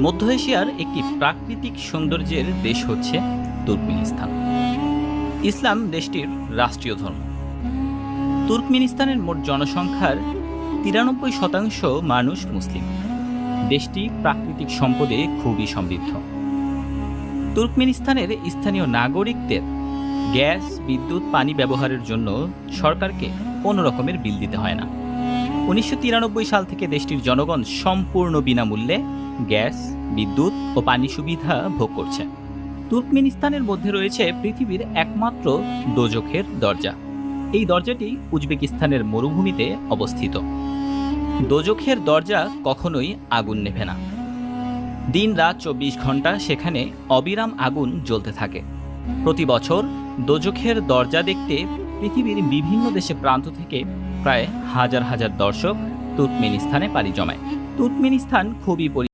মধ্য এশিয়ার একটি প্রাকৃতিক সৌন্দর্যের দেশ হচ্ছে তুর্কমেনিস্তান। ইসলাম দেশটির রাষ্ট্রীয় ধর্ম। তুর্কমেনিস্তানের মোট জনসংখ্যার 93% মানুষ মুসলিম। দেশটি প্রাকৃতিক সম্পদে খুবই সমৃদ্ধ। তুর্কমেনিস্তানের স্থানীয় নাগরিকদের গ্যাস, বিদ্যুৎ, পানি ব্যবহারের জন্য সরকারকে কোনো রকমের বিল দিতে হয় না। 1993 সাল থেকে দেশটির জনগণ সম্পূর্ণ বিনামূল্যে গ্যাস, বিদ্যুৎ ও পানি সুবিধা ভোগ করছে। তুর্কমেনিস্তানের মধ্যে রয়েছে পৃথিবীর একমাত্র দোজখের দরজা। এই দরজাটি উজবেকিস্তানের মরুভূমিতে অবস্থিত। দোজখের দরজা কখনোই আগুন নেভে না। দিন রাত 24 ঘন্টা সেখানে অবিরাম আগুন জ্বলতে থাকে। প্রতি বছর দোজখের দরজা দেখতে পৃথিবীর বিভিন্ন দেশে প্রান্ত থেকে প্রায় হাজার হাজার দর্শক তুর্কমেনিস্তানে পাড়ি জমায়। তুর্কমেনিস্তান খুবই